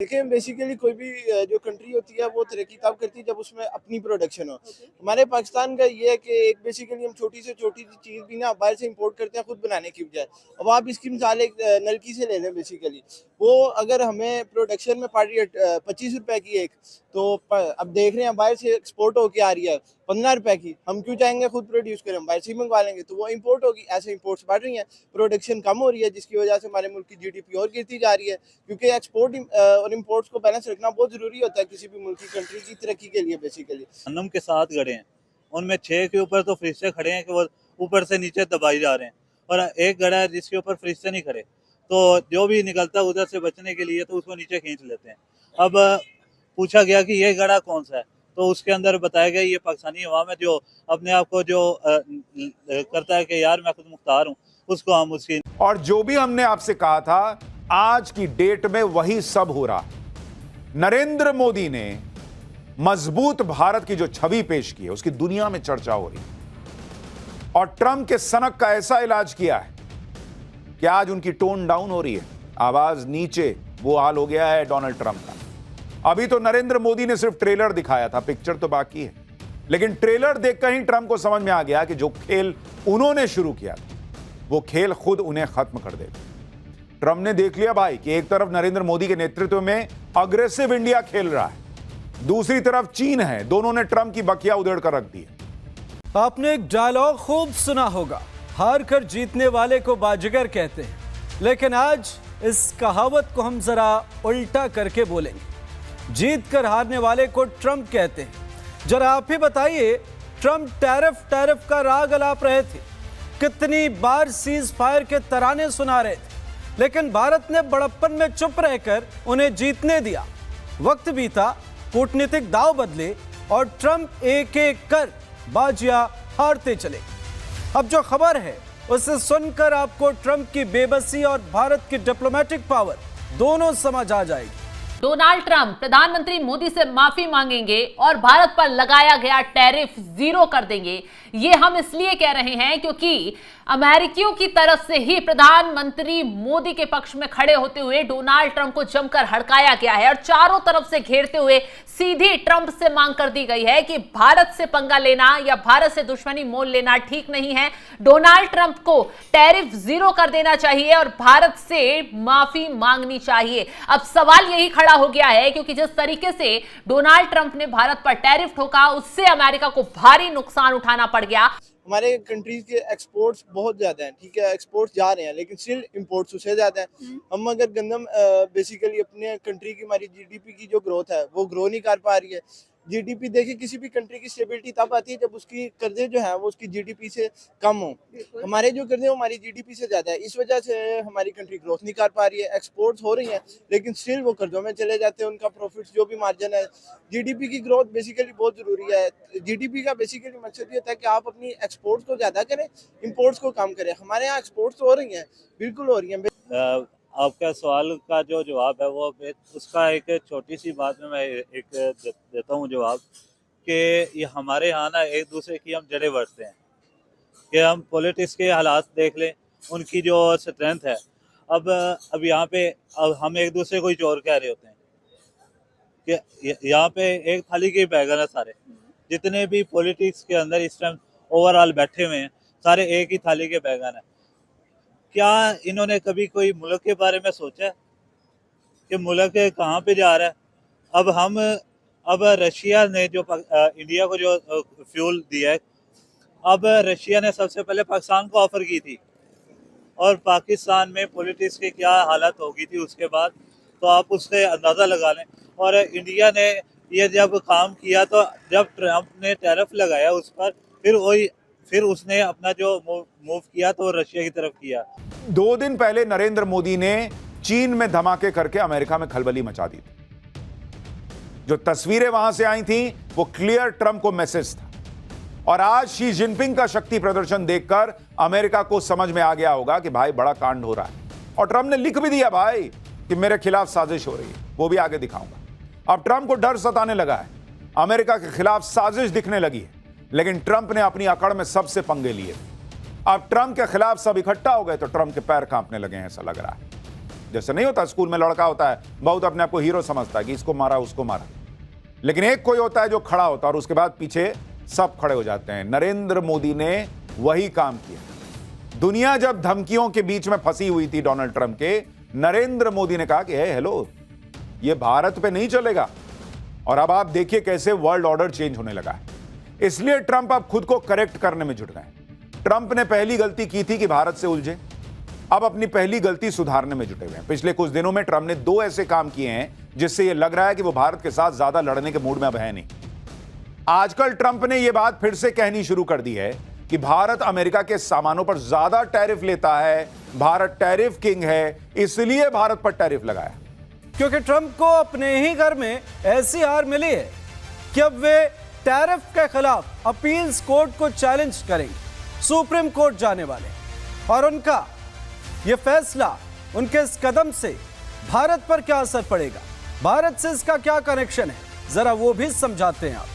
देखिए बेसिकली कोई भी जो कंट्री होती है वो तरक्की तब करती है जब उसमें अपनी प्रोडक्शन हो। हमारे पाकिस्तान का ये है कि एक बेसिकली हम छोटी से छोटी चीज़ भी ना बाहर से इंपोर्ट करते हैं खुद बनाने की बजाय। अब आप इसकी मिसाल एक नलकी से ले लें बेसिकली, वो अगर हमें प्रोडक्शन में पड़ रही है 25 रुपए की एक, तो अब देख रहे हैं बाहर से एक्सपोर्ट होके आ रही है 15 रुपए की। हम क्यों चाहेंगे खुद प्रोड्यूस करें, हम बाहर से ही मंगवा लेंगे, तो वो इंपोर्ट होगी। ऐसे इंपोर्ट्स बढ़ रही हैं, प्रोडक्शन कम हो रही है, जिसकी वजह से हमारे मुल्क की जीडीपी और गिरती जा रही है। क्योंकि एक्सपोर्ट और इंपोर्ट्स को बैलेंस रखना बहुत जरूरी होता है किसी भी मुल्क की कंट्री की तरक्की के लिए। बेसिकली जहन्नुम के 7 गड्ढे हैं, उनमें 6 के ऊपर तो फरिश्ते खड़े हैं कि वो ऊपर से नीचे दबाए जा रहे हैं, और एक गड्ढा है जिसके ऊपर फरिश्ते नहीं खड़े, तो जो भी निकलता है उधर से बचने के लिए तो उसको नीचे खींच लेते हैं। अब पूछा गया कि ये गड्ढा कौन सा है, तो उसके अंदर बताया गया ये पाकिस्तानी अवाम है जो अपने आप को जो करता है कि यार मैं खुद मुख्तार हूँ, उसको हम उसकी। और जो भी हमने आपसे कहा था आज की डेट में वही सब हो रहा। नरेंद्र मोदी ने मजबूत भारत की जो छवि पेश की है उसकी दुनिया में चर्चा हो रही है, और ट्रंप के सनक का ऐसा इलाज किया है कि आज उनकी टोन डाउन हो रही है, आवाज नीचे। वो हाल हो गया है डोनाल्ड ट्रंप का। अभी तो नरेंद्र मोदी ने सिर्फ ट्रेलर दिखाया था, पिक्चर तो बाकी है, लेकिन ट्रेलर देखकर ही ट्रंप को समझ में आ गया कि जो खेल उन्होंने शुरू किया था वो खेल खुद उन्हें खत्म कर देगा। ट्रंप ने देख लिया भाई कि एक तरफ नरेंद्र मोदी के नेतृत्व में अग्रेसिव इंडिया खेल रहा है, दूसरी तरफ चीन है, दोनों ने ट्रंप की बखिया उधेड़ कर रख दी है। आपने एक डायलॉग खूब सुना होगा, हार कर जीतने वाले को बाजीगर कहते हैं, लेकिन आज इस कहावत को हम जरा उल्टा करके बोलेंगे। जीत कर हारने वाले को ट्रंप कहते हैं। जरा आप ही बताइए, ट्रंप टैरिफ का राग अलाप रहे थे, कितनी बार सीज फायर के तराने सुना रहे थे, लेकिन भारत ने बड़प्पन में चुप रहकर उन्हें जीतने दिया। वक्त बीता, कूटनीतिक दांव बदले और ट्रंप एक एक कर बाजियां हारते चले। अब जो खबर है उसे सुनकर आपको ट्रंप की बेबसी और भारत की डिप्लोमेटिक पावर दोनों समझ आ जाएगी। डोनाल्ड ट्रंप प्रधानमंत्री मोदी से माफी मांगेंगे और भारत पर लगाया गया टैरिफ 0 कर देंगे। ये हम इसलिए कह रहे हैं क्योंकि अमेरिकियों की तरफ से ही प्रधानमंत्री मोदी के पक्ष में खड़े होते हुए डोनाल्ड ट्रंप को जमकर हड़काया गया है और चारों तरफ से घेरते हुए सीधी ट्रंप से मांग कर दी गई है कि भारत से पंगा लेना या भारत से दुश्मनी मोल लेना ठीक नहीं है। डोनाल्ड ट्रंप को टैरिफ 0 कर देना चाहिए और भारत से माफी मांगनी चाहिए। अब सवाल यही खड़ा हो गया है क्योंकि जिस तरीके से डोनाल्ड ट्रंप ने भारत पर टैरिफ ठोका उससे अमेरिका को भारी नुकसान उठाना पड़ गया। हमारे कंट्रीज के एक्सपोर्ट्स बहुत ज्यादा हैं, ठीक है, एक्सपोर्ट्स जा रहे हैं, लेकिन स्टिल इंपोर्ट्स उससे ज्यादा हैं। हम अगर गंदम बेसिकली अपने कंट्री की हमारी जीडीपी की जो ग्रोथ है वो ग्रो नहीं कर पा रही है। जीडीपी देखिए, किसी भी कंट्री की स्टेबिलिटी तब आती है जब उसकी कर्जे जो है वो उसकी जीडीपी से कम हो। हमारे जो कर्जे हमारी जीडीपी से ज्यादा है, इस वजह से हमारी कंट्री ग्रोथ नहीं कर पा रही है। एक्सपोर्ट्स हो रही हैं लेकिन स्टिल वो कर्जों में चले जाते हैं, उनका प्रॉफिट्स जो भी मार्जिन है। जीडीपी की ग्रोथ बेसिकली बहुत जरूरी है। जीडीपी का बेसिकली मकसद ये होता है कि आप अपनी एक्सपोर्ट्स को ज्यादा करें, इंपोर्ट्स को कम करें। हमारे यहाँ एक्सपोर्ट्स हो रही हैं, बिल्कुल हो रही हैं। आपका सवाल का जो जवाब है वो उसका एक छोटी सी बात में मैं एक देता हूँ जवाब कि ये हमारे यहाँ ना एक दूसरे की हम जड़ें बढ़ते हैं कि हम पॉलिटिक्स के हालात देख लें, उनकी जो स्ट्रेंथ है। अब यहाँ पे अब हम एक दूसरे को ही चोर कह रहे होते हैं कि यहाँ पे एक थाली के बैगन है सारे, जितने भी पॉलिटिक्स के अंदर इस टाइम ओवरऑल बैठे हुए हैं सारे एक ही थाली के बैगन है। क्या इन्होंने कभी कोई मुल्क के बारे में सोचा है कि मुल्क कहाँ पे जा रहा है? अब रशिया ने जो इंडिया को जो फ्यूल दिया है, अब रशिया ने सबसे पहले पाकिस्तान को ऑफर की थी और पाकिस्तान में पॉलिटिक्स की क्या हालत होगी थी उसके बाद, तो आप उससे अंदाज़ा लगा लें। और इंडिया ने ये जब काम किया तो जब ट्रंप ने टैरिफ लगाया उस पर, फिर उसने अपना जो मूव किया तो रशिया की तरफ किया। 2 दिन पहले नरेंद्र मोदी ने चीन में धमाके करके अमेरिका में खलबली मचा दी थी। जो तस्वीरें वहां से आई थी वो क्लियर ट्रंप को मैसेज था, और आज शी जिनपिंग का शक्ति प्रदर्शन देखकर अमेरिका को समझ में आ गया होगा कि भाई बड़ा कांड हो रहा है। और ट्रंप ने लिख भी दिया भाई कि मेरे खिलाफ साजिश हो रही है, वो भी आगे दिखाऊंगा। अब ट्रंप को डर सताने लगा है, अमेरिका के खिलाफ साजिश दिखने लगी है, लेकिन ट्रंप ने अपनी अकड़ में सबसे पंगे लिए। अब ट्रंप के खिलाफ सब इकट्ठा हो गए तो ट्रंप के पैर कांपने लगे हैं, ऐसा लग रहा है। जैसे नहीं होता स्कूल में लड़का होता है, बहुत अपने आप को हीरो समझता है कि इसको मारा उसको मारा, लेकिन एक कोई होता है जो खड़ा होता है और उसके बाद पीछे सब खड़े हो जाते हैं। नरेंद्र मोदी ने वही काम किया। दुनिया जब धमकियों के बीच में फंसी हुई थी डोनाल्ड ट्रंप के, नरेंद्र मोदी ने कहा कि हेलो, ये भारत पे नहीं चलेगा। और अब आप देखिए कैसे वर्ल्ड ऑर्डर चेंज होने लगा है। इसलिए ट्रंप अब खुद को करेक्ट करने में जुट गए। ट्रंप ने पहली गलती की थी कि भारत से उलझे, अब अपनी पहली गलती सुधारने में जुटे हुए हैं। पिछले कुछ दिनों में ट्रंप ने 2 ऐसे काम किए हैं जिससे यह लग रहा है कि वो भारत के साथ ज्यादा लड़ने के मूड में अब है नहीं। आजकल ट्रंप ने यह बात फिर से कहनी शुरू कर दी है कि भारत अमेरिका के सामानों पर ज्यादा टैरिफ लेता है, भारत टैरिफ किंग है, इसलिए भारत पर टैरिफ लगाया। क्योंकि ट्रंप को अपने ही घर में ऐसी हार मिली है कि अब वे टैरिफ के खिलाफ अपील्स कोर्ट को चैलेंज करेंगे, सुप्रीम कोर्ट जाने वाले। और उनका यह फैसला, उनके इस कदम से भारत पर क्या असर पड़ेगा, भारत से इसका क्या कनेक्शन है, जरा वो भी समझाते हैं आप।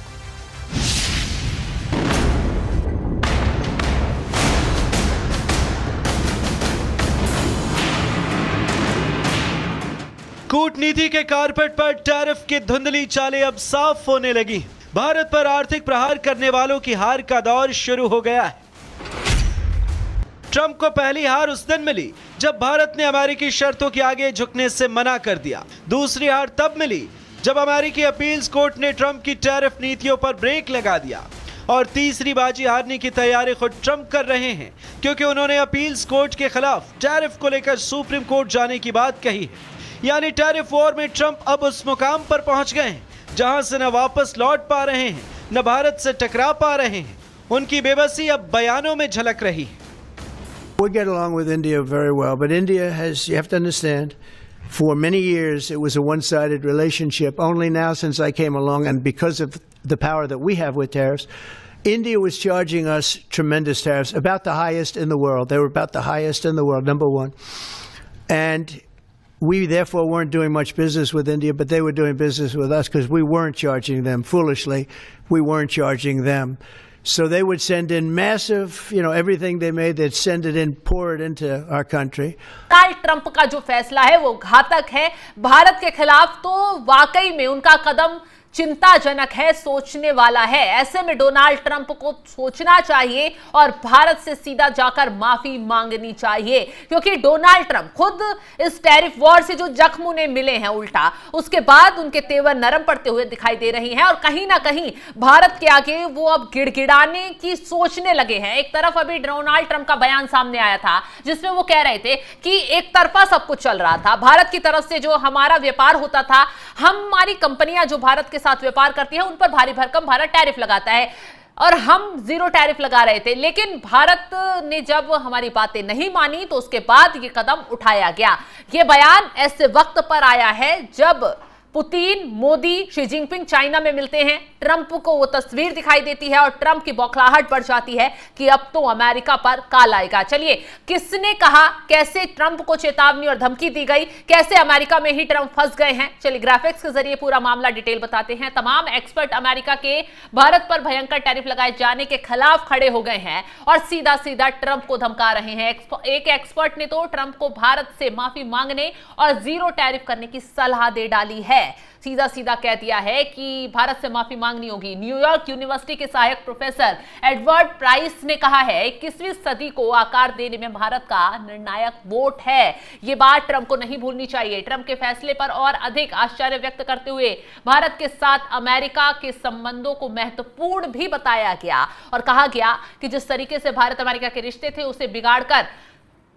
कूटनीति के कारपेट पर टैरिफ की धुंधली चालें अब साफ होने लगी। भारत पर आर्थिक प्रहार करने वालों की हार का दौर शुरू हो गया है। ट्रंप को पहली हार उस दिन मिली जब भारत ने अमेरिकी शर्तों के आगे झुकने से मना कर दिया। दूसरी हार तब मिली जब अमेरिकी अपील्स कोर्ट ने ट्रंप की टैरिफ नीतियों पर ब्रेक लगा दिया। और तीसरी बाजी हारने की तैयारी खुद ट्रंप कर रहे हैं, क्योंकि उन्होंने अपील्स कोर्ट के खिलाफ टैरिफ को लेकर सुप्रीम कोर्ट जाने की बात कही है। यानी टैरिफ वॉर में ट्रंप अब उस मुकाम पर पहुंच गए हैं जहां से न वापस लौट पा रहे हैं, न भारत से टकरा पा रहे हैं। उनकी बेबसी अब बयानों में झलक रही है। We get along with India very well, but India has, you have to understand, for many years it was a one-sided relationship. Only now since I came along, and because of the power that we have with tariffs, India was charging us tremendous tariffs, about the highest in the world. They were about the highest in the world, number one. And we therefore weren't doing much business with India, but they were doing business with us because we weren't charging them. Foolishly, we weren't charging them. So they would send in massive, everything they made, they'd send it in, pour it into our country. Donald Trump का जो फैसला है वो घातक है भारत के खिलाफ, तो वाकई में उनका कदम चिंताजनक है, सोचने वाला है। ऐसे में डोनाल्ड ट्रंप को सोचना चाहिए और भारत से सीधा जाकर माफी मांगनी चाहिए, क्योंकि डोनाल्ड ट्रंप खुद इस टैरिफ वॉर से जो जख्म उन्हें मिले हैं उल्टा, उसके बाद उनके तेवर नरम पड़ते हुए दिखाई दे रही हैं और कहीं ना कहीं भारत के आगे वो अब गिड़गिड़ाने की सोचने लगे हैं। एक तरफ अभी डोनाल्ड ट्रंप का बयान सामने आया था जिसमें वो कह रहे थे कि एक तरफा सब कुछ चल रहा था, भारत की तरफ से जो हमारा व्यापार होता था, हमारी कंपनियां जो भारत के साथ व्यापार करती हैं उन पर भारी भरकम भारत टैरिफ लगाता है और हम 0 टैरिफ लगा रहे थे। लेकिन भारत ने जब हमारी बातें नहीं मानी तो उसके बाद ये कदम उठाया गया। ये बयान ऐसे वक्त पर आया है जब Putin, Modi, Xi Jinping China में मिलते हैं। ट्रंप को वो तस्वीर दिखाई देती है और ट्रंप की बौखलाहट बढ़ जाती है कि अब तो अमेरिका पर काल आएगा। चलिए, किसने कहा, कैसे ट्रंप को चेतावनी और धमकी दी गई, कैसे अमेरिका में ही ट्रंप फंस गए हैं, चलिए ग्राफिक्स के जरिए पूरा मामला डिटेल बताते हैं। तमाम एक्सपर्ट अमेरिका के भारत पर भयंकर टैरिफ लगाए जाने के खिलाफ खड़े हो गए हैं और सीधा सीधा ट्रंप को धमका रहे हैं। एक एक्सपर्ट ने तो ट्रंप को भारत से माफी मांगने और 0 टैरिफ करने की सलाह दे डाली है। सीधा सीधा कह दिया है कि भारत से माफी मांगनी होगी। न्यूयॉर्क यूनिवर्सिटी के सहायक प्रोफेसर एडवर्ड प्राइस ने कहा है 21वीं सदी को आकार देने में भारत का निर्णायक वोट है। यह बात ट्रंप को नहीं भूलनी चाहिए। ट्रंप के फैसले पर और अधिक आश्चर्य व्यक्त करते हुए भारत के साथ अमेरिका के संबंधों को महत्वपूर्ण भी बताया गया और कहा गया कि जिस तरीके से भारत अमेरिका के रिश्ते थे उसे बिगाड़कर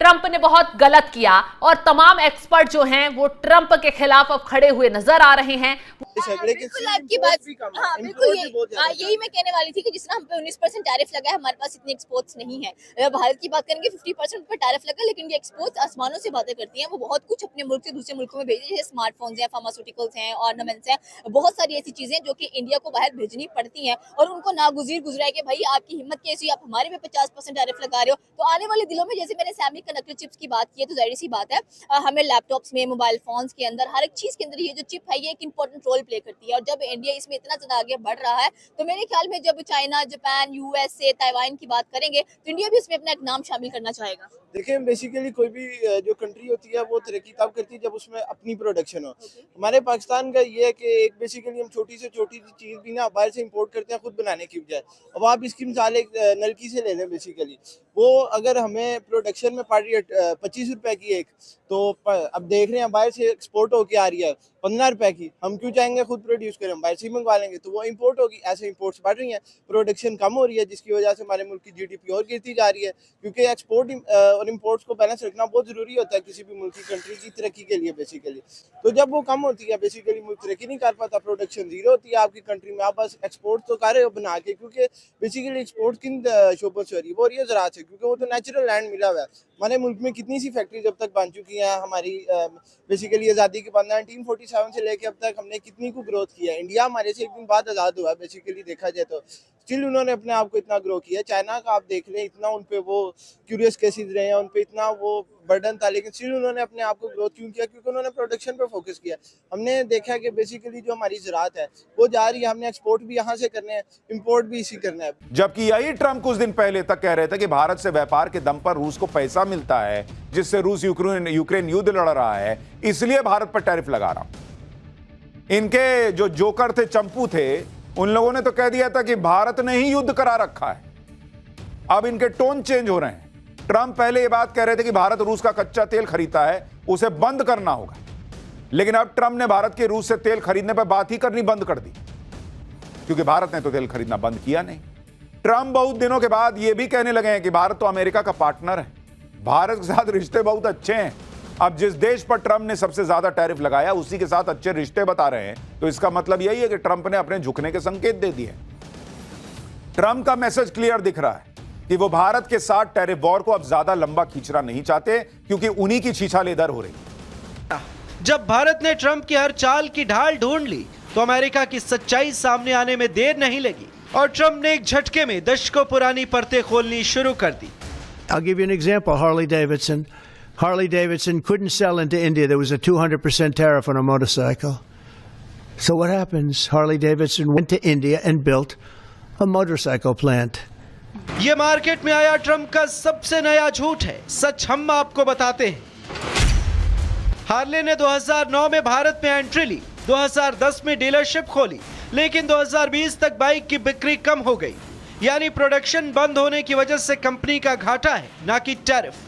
ट्रंप ने बहुत गलत किया और तमाम एक्सपर्ट जो हैं वो ट्रंप के खिलाफ अब खड़े हुए नजर आ रहे हैं। बिल्कुल आपकी बात, हाँ बिल्कुल यही मैं कहने वाली थी कि जिस तरह हम पे 19% टैरिफ लगा है, हमारे पास इतने एक्सपोर्ट्स नहीं है। भारत की बात करेंगे 50% पर टैरिफ लगा, लेकिन ये एक्सपोर्ट्स आसमानों से बातें करती हैं। वो बहुत कुछ अपने मुल्क से दूसरे मुल्कों में भेज रही है, जैसे स्मार्टफोन्स हैं, फार्मास्यूटिकल्स हैं, ऑर्नामेंट्स हैं, बहुत सारी ऐसी चीजें जो कि इंडिया को बाहर भेजनी पड़ती हैं और उनको नागुज़ीर गुजरा है कि भाई आपकी हिम्मत कैसी, आप हमारे पे 50% टैरिफ लगा रहे हो। तो आने वाले दिनों में, जैसे मैंने सेमी कंडक्टर चिप्स की बात की है, तो जाहिर सी बात है हमें लैपटॉप्स में, मोबाइल फोन्स के अंदर, हर एक चीज के अंदर ये जो चिप है ये एक इंपॉर्टेंट रोल प्ले करती है। और जब इंडिया इसमें इतना ज्यादा आगे बढ़ रहा है तो मेरे ख्याल में जब चाइना, जापान, यूएसए, ताइवान की बात करेंगे तो इंडिया भी इसमें अपना एक नाम शामिल करना चाहेगा। देखिए बेसिकली कोई भी जो कंट्री होती है वो तरक्की तब करती है जब उसमें अपनी प्रोडक्शन हो। हमारे पाकिस्तान का ये है कि एक बेसिकली हम छोटी से छोटी चीज़ भी ना बाहर से इंपोर्ट करते हैं खुद बनाने की बजाय। अब आप इसकी मिसाल एक नलकी से ले लें, बेसिकली वो अगर हमें प्रोडक्शन में पड़ रही है 25 रुपए की एक, तो अब देख रहे हैं बाहर से एक्सपोर्ट होके आ रही है 15 रुपए की, हम क्यों चाहेंगे खुद प्रोड्यूस करें, हम बाहर से ही मंगवा लेंगे, तो वो इंपोर्ट होगी। ऐसे इंपोर्ट्स बढ़ रही हैं, प्रोडक्शन कम हो रही है, जिसकी वजह से हमारे मुल्क की जीडीपी और गिरती जा रही है, क्योंकि एक्सपोर्ट और इंपोर्ट्स को बैलेंस रखना बहुत जरूरी होता है किसी भी मुल्क की कंट्री की तरक्की के लिए बेसिकली। तो जब वो कम होती है बेसिकली मुल्क तरक्की नहीं कर पाता, प्रोडक्शन जीरो होती है आपकी कंट्री में, आप बस एक्सपोर्ट तो कर रहे हो बना के, क्योंकि बेसिकली एक्सपोर्ट किन शोबों से हो रही है, वो हो रही है ज़राअत से, क्योंकि वो तो नेचुरल लैंड मिला हुआ है। हमारे मुल्क में कितनी सी फैक्ट्रीज अब तक बन चुकी हैं, हमारी बेसिकली आज़ादी के बाद 1947 से लेके अब तक हमने कितनी को ग्रोथ किया है। इंडिया हमारे से एक दिन बाद आज़ाद हुआ है बेसिकली देखा जाए तो, स्टिल उन्होंने अपने आप को इतना ग्रो किया। चाइना का आप देख लें, इतना उन पे वो क्यूरियस केसेस रहे हैं, उन पे इतना वो बर्डन था, लेकिन स्टिल उन्होंने अपने आप को ग्रोथ क्यों किया, क्योंकि उन्होंने प्रोडक्शन पे फोकस किया। हमने देखा कि बेसिकली जो हमारी ज़राअत है वो जा रही है, हमने एक्सपोर्ट भी यहाँ से करने हैं, इंपोर्ट भी इसी करना है। जबकि यही ट्रंप कुछ दिन पहले तक कह रहे थे कि भारत से व्यापार के दम पर रूस को पैसा मिलता है, जिससे रूस यूक्रेन युद्ध लड़ रहा है, इसलिए भारत पर टैरिफ लगा रहा हूं। इनके जो जोकर थे, चंपू थे, उन लोगों ने तो कह दिया था कि भारत ने ही युद्ध करा रखा है। अब इनके टोन चेंज हो रहे हैं। ट्रंप पहले ये बात कह रहे थे कि भारत रूस का कच्चा तेल खरीदता है, उसे बंद करना होगा, लेकिन अब ट्रंप ने भारत के रूस से तेल खरीदने पर बात ही करनी बंद कर दी, क्योंकि भारत ने तो तेल खरीदना बंद किया नहीं। ट्रंप बहुत दिनों के बाद यह भी कहने लगे हैं कि भारत तो अमेरिका का पार्टनर है, भारत के साथ रिश्ते बहुत अच्छे हैं। अब जिस देश पर ट्रंप ने सबसे ज्यादा टैरिफ लगाया उसी के साथ अच्छे रिश्ते बता रहे हैं, तो इसका मतलब यही है कि ट्रंप ने अपने झुकने के संकेत दे दिए। ट्रंप का मैसेज क्लियर दिख रहा है कि वो भारत के साथ टैरिफ वॉर को अब ज्यादा लंबा खींचना नहीं चाहते, क्योंकि उन्हीं की छीछालेदर हो रही। जब भारत ने ट्रंप की हर चाल की ढाल ढूंढ ली तो अमेरिका की सच्चाई सामने आने में देर नहीं लगी और ट्रंप ने एक झटके में दशकों पुरानी परतें खोलनी शुरू कर दी। I'll give you an example. Harley Davidson. Harley Davidson couldn't sell into India. There was a 200% tariff on a motorcycle. So what happens? Harley Davidson went to India and built a motorcycle plant. ये market में आया Trump का सबसे नया झूठ है, सच हम आपको बताते हैं। हार्ले ने 2009 में भारत में एंट्री ली, 2010 में डीलरशिप खोली, लेकिन 2020 तक बाइक की बिक्री कम हो गई। यानी प्रोडक्शन बंद होने की वजह से कंपनी का घाटा है, ना कि टैरिफ।